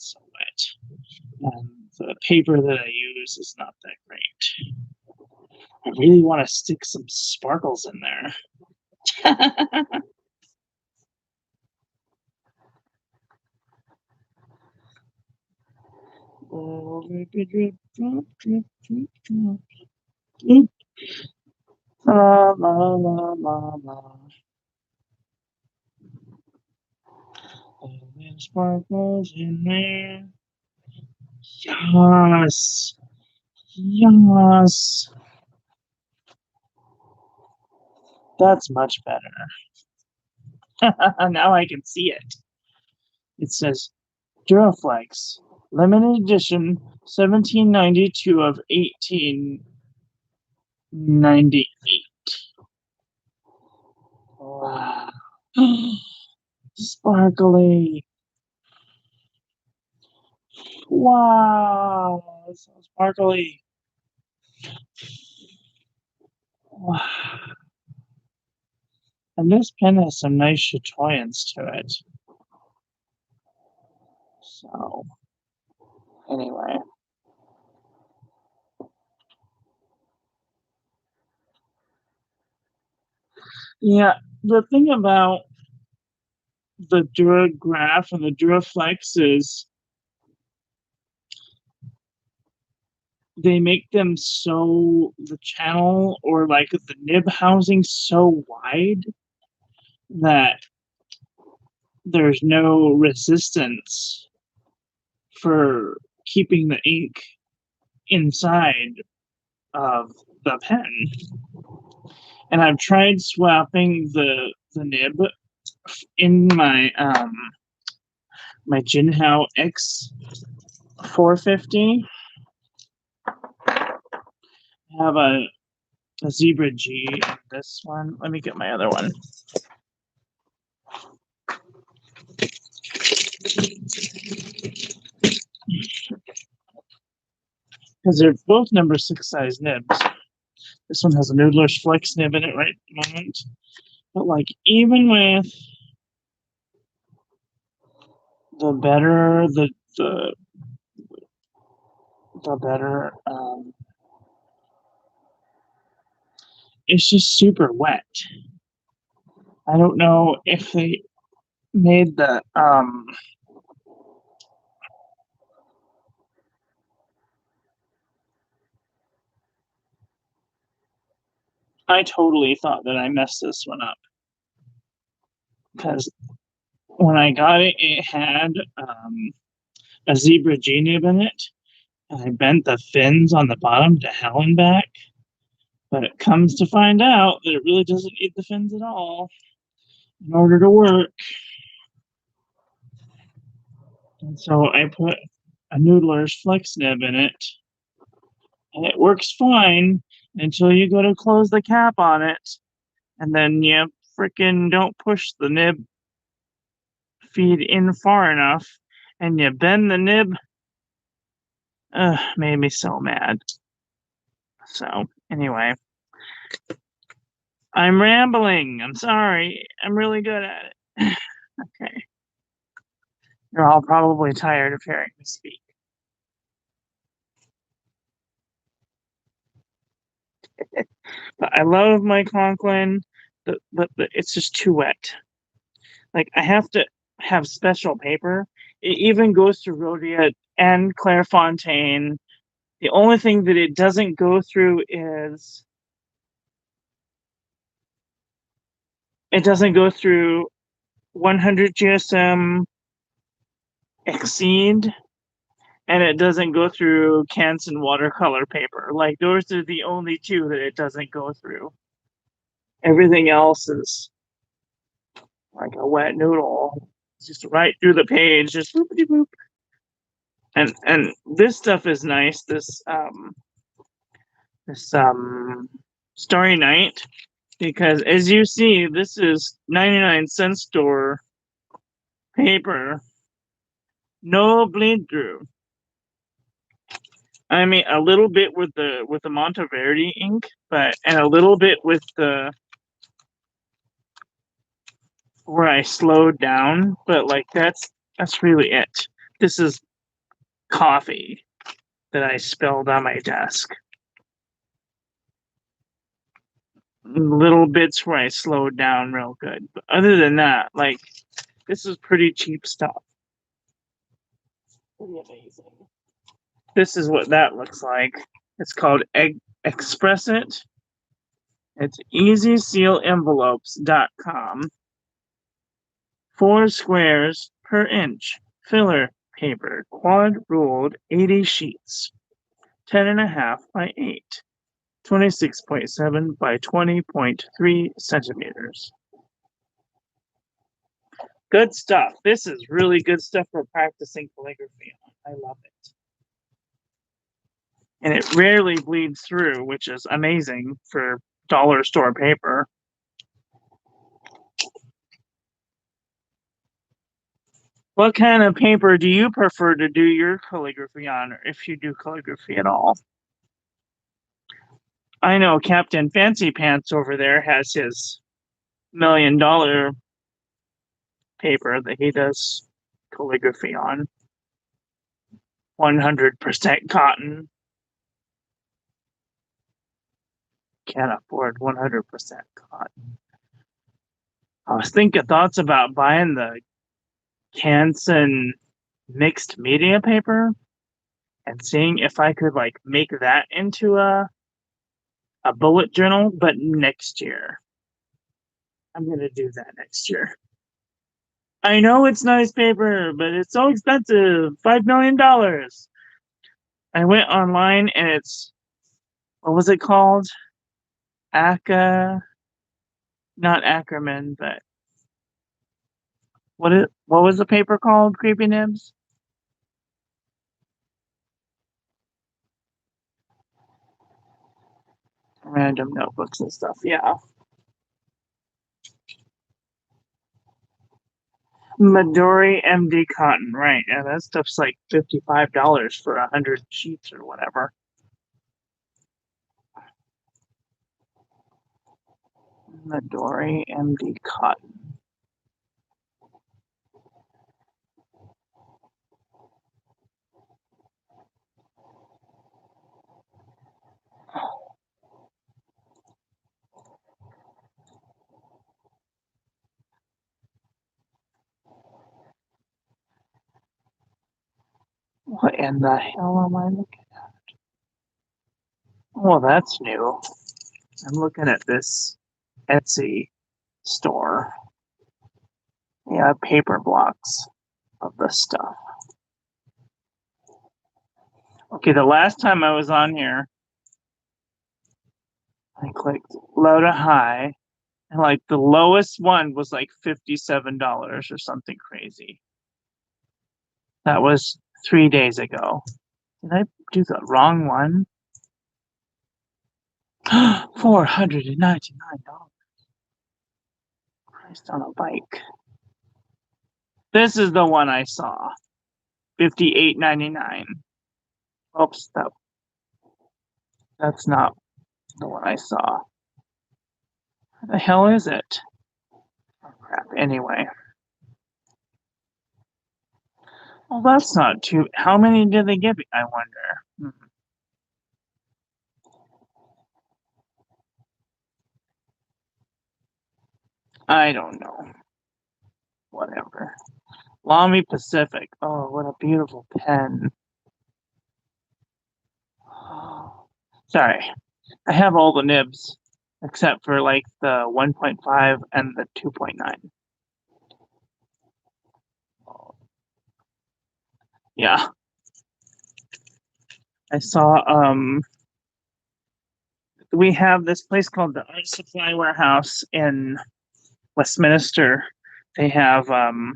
And the paper that I use is not that great. I really want to stick some sparkles in there. La la la la la. And sparkles in there. Yes. Yes. That's much better. Now I can see it. It says Duraflex, limited edition, 1792 of 1898. Wow. Sparkly. Wow. So sparkly. Wow. And this pen has some nice chatoyance to it. So, anyway. Yeah, the thing about the Duragraph and the Duraflex is they make them so the channel or like the nib housing so wide that there's no resistance for keeping the ink inside of the pen. And I've tried swapping the nib in my Jinhao X450. I have a Zebra G in this one. Let me get my other one. Because they're both number 6 size nibs. This one has a Noodler's Flex nib in it right at the moment. But like even with the better the better it's just super wet. I don't know if they made the I totally thought that I messed this one up because when I got it, it had a Zebra G nib in it, and I bent the fins on the bottom to hell and back. But it comes to find out that it really doesn't need the fins at all in order to work. And so I put a Noodler's Flex nib in it, and it works fine until you go to close the cap on it, and then you freaking don't push the nib feed in far enough, and you bend the nib. Made me so mad. So, anyway, I'm rambling. I'm sorry. I'm really good at it. Okay. You're all probably tired of hearing me speak. But I love my Conklin, but it's just too wet. Like, I have to have special paper. It even goes through Rhodia and Clairefontaine. The only thing that it doesn't go through is it doesn't go through 100 GSM Exceed, and it doesn't go through Canson watercolor paper. Like, those are the only two that it doesn't go through. Everything else is like a wet noodle. It's just right through the page, just boopity boop. And this stuff is nice. This Starry Night, because as you see, this is 99-cent store paper, no bleed through. I mean, a little bit with the Monteverde ink, but and a little bit with the where I slowed down, but like that's really it. This is coffee that I spilled on my desk. Little bits where I slowed down real good. But other than that, like, this is pretty cheap stuff. Pretty amazing. This is what that looks like. It's called Express It. It's easysealenvelopes.com. 4 squares per inch. Filler paper. Quad ruled 80 sheets. 10.5 by 8. 26.7 by 20.3 centimeters. Good stuff. This is really good stuff for practicing calligraphy on. I love it. And it rarely bleeds through, which is amazing for dollar store paper. What kind of paper do you prefer to do your calligraphy on, or if you do calligraphy at all? I know Captain Fancy Pants over there has his $1 million paper that he does calligraphy on. 100% cotton. Can't afford 100% cotton. I was thinking thoughts about buying the Canson mixed media paper and seeing if I could like make that into a bullet journal, but next year. I'm gonna do that next year. I know it's nice paper, but it's so expensive. $5 million. I went online and it's, what was it called? Not Ackerman, but what was the paper called, Creepy Nibs? Random notebooks and stuff, yeah. Midori MD Cotton, right. Yeah, that stuff's like $55 for 100 sheets or whatever. Midori MD Cotton. What in the hell am I looking at? Well, that's new. I'm looking at this Etsy store. Yeah, paper blocks of the stuff. Okay, the last time I was on here, I clicked low to high, and like the lowest one was like $57 or something crazy. That was 3 days ago. Did I do the wrong one? $499. Christ on a bike. This is the one I saw. $58.99. Oops, that's not the one I saw. What the hell is it? Oh, crap. Anyway. Well, that's not too. How many did they give you? I wonder. I don't know. Whatever. Lamy Pacific. Oh, what a beautiful pen. Oh, sorry. I have all the nibs except for like the 1.5 and the 2.9. Yeah. I saw we have this place called the Art Supply Warehouse in Westminster. They have like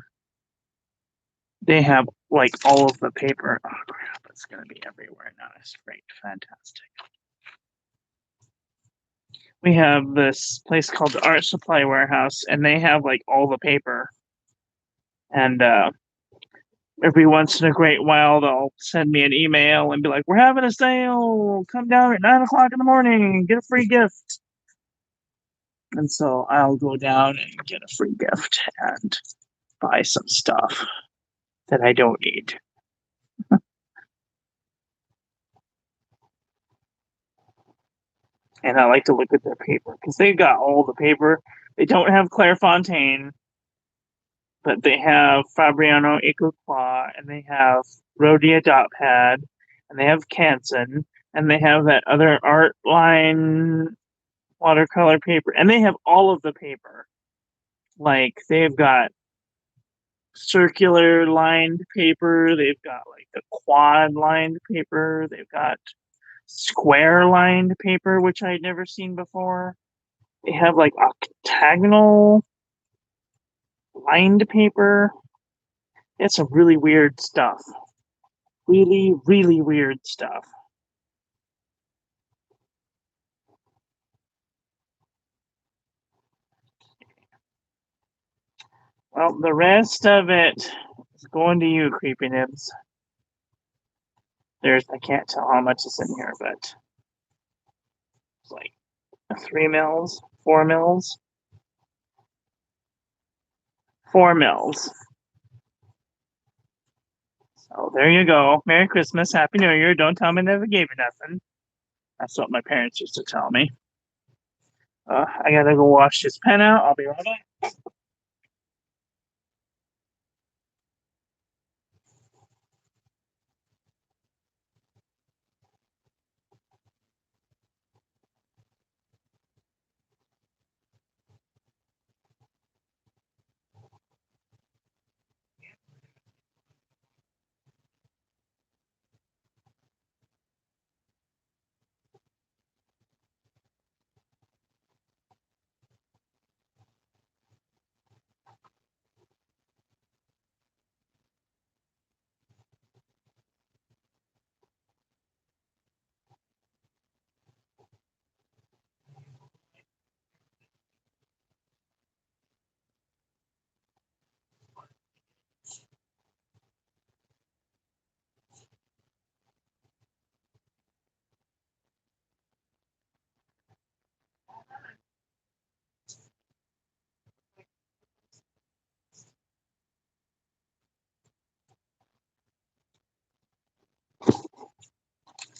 all of the paper. Oh crap, it's gonna be everywhere now. It's great, fantastic. We have this place called the Art Supply Warehouse, and they have like all the paper. And every once in a great while, they'll send me an email and be like, "We're having a sale. Come down at 9 o'clock in the morning and get a free gift." And so I'll go down and get a free gift and buy some stuff that I don't need. And I like to look at their paper because they've got all the paper. They don't have Clairefontaine, but they have Fabriano Ecoquois, and they have Rhodia Dot Pad, and they have Canson, and they have that other art line watercolor paper, and they have all of the paper. Like, they've got circular lined paper, they've got like the quad lined paper, they've got square lined paper, which I'd never seen before. They have like octagonal lined paper. It's some really weird stuff. Really, really weird stuff. Well, the rest of it is going to you, Creepy Nibs. I can't tell how much is in here, but it's like 3 mils, 4 mils, 4 mils. So there you go. Merry Christmas, Happy New Year. Don't tell me I never gave you nothing. That's what my parents used to tell me. I gotta go wash this pen out. I'll be right back.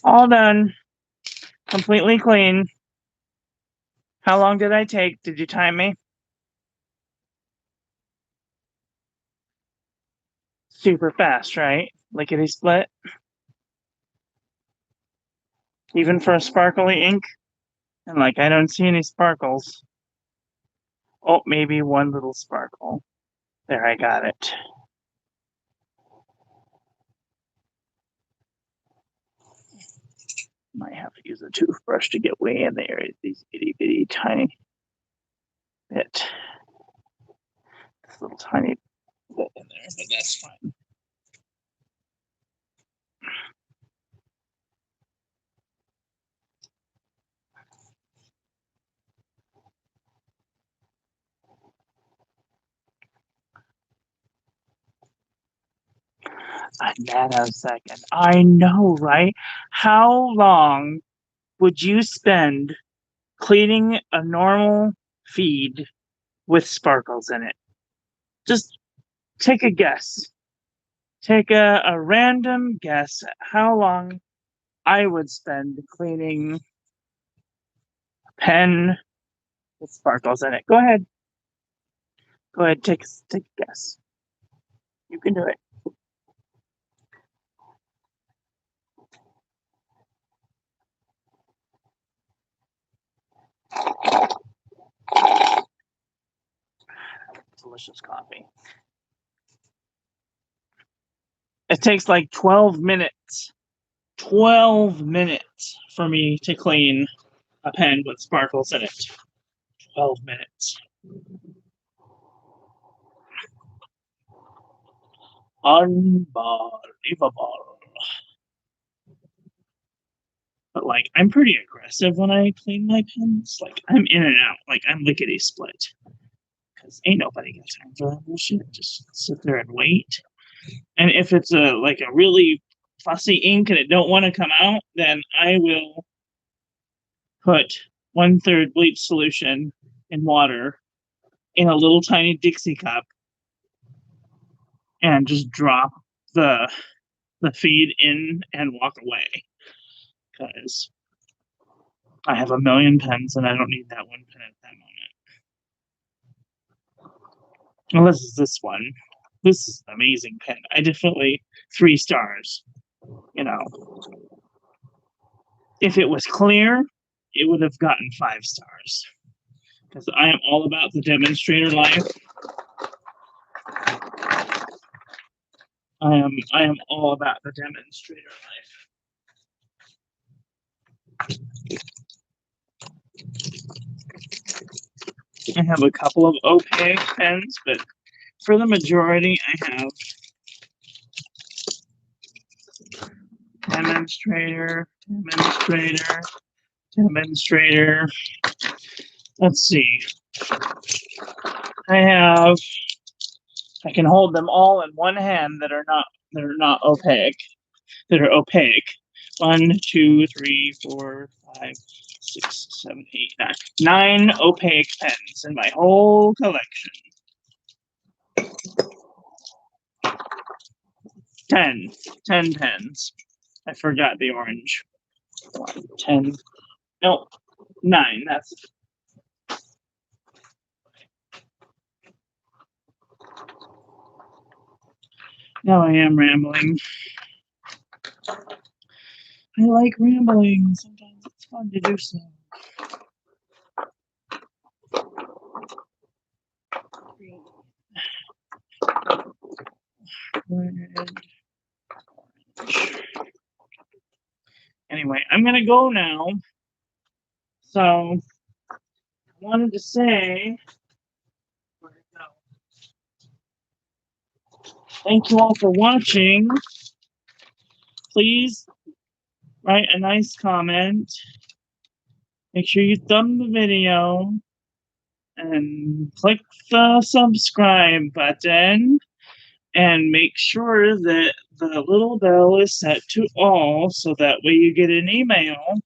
All done. Completely clean. How long did I take? Did you time me? Super fast, right? Lickety split. Even for a sparkly ink. And like, I don't see any sparkles. Oh, maybe one little sparkle. There, I got it. Might have to use a toothbrush to get way in there. These itty bitty tiny bit. This little tiny bit in there, but that's fine. A nanosecond. I know, right? How long would you spend cleaning a normal feed with sparkles in it? Just take a guess. Take a random guess at how long I would spend cleaning a pen with sparkles in it. Go ahead. Go ahead, take a guess. You can do it. Delicious coffee. It takes like 12 minutes. 12 minutes for me to clean a pen with sparkles in it. 12 minutes. Unbelievable. But like, I'm pretty aggressive when I clean my pens. Like, I'm in and out. Like, I'm lickety split. Because ain't nobody got time for that bullshit. Just sit there and wait. And if it's a really fussy ink and it don't want to come out, then I will put 1/3 bleach solution in water in a little tiny Dixie cup and just drop the feed in and walk away. Because I have a million pens and I don't need that one pen at that moment. Unless it's this one. This is an amazing pen. I definitely 3 stars. You know, if it was clear, it would have gotten 5 stars. Because I am all about the demonstrator life. I am all about the demonstrator life. I have a couple of opaque pens, but for the majority, I have demonstrator. Let's see. I can hold them all in one hand that are not opaque. That are opaque. 1, 2, 3, 4, 5, 6, 7, 8, 9. 9 opaque pens in my whole collection. 10 pens. I forgot the orange. 10. No, 9. That's now I am rambling. I like rambling. Sometimes it's fun to do so. Anyway, I'm gonna go now. So I wanted to say thank you all for watching. Please write a nice comment. Make sure you thumb the video and click the subscribe button. And make sure that the little bell is set to all so that way you get an email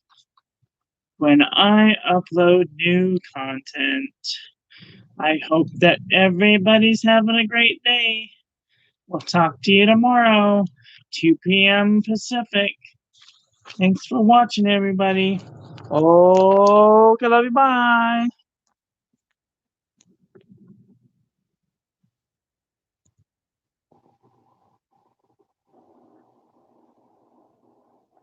when I upload new content. I hope that everybody's having a great day. We'll talk to you tomorrow, 2 p.m. Pacific. Thanks for watching, everybody. Okay, love you. Bye.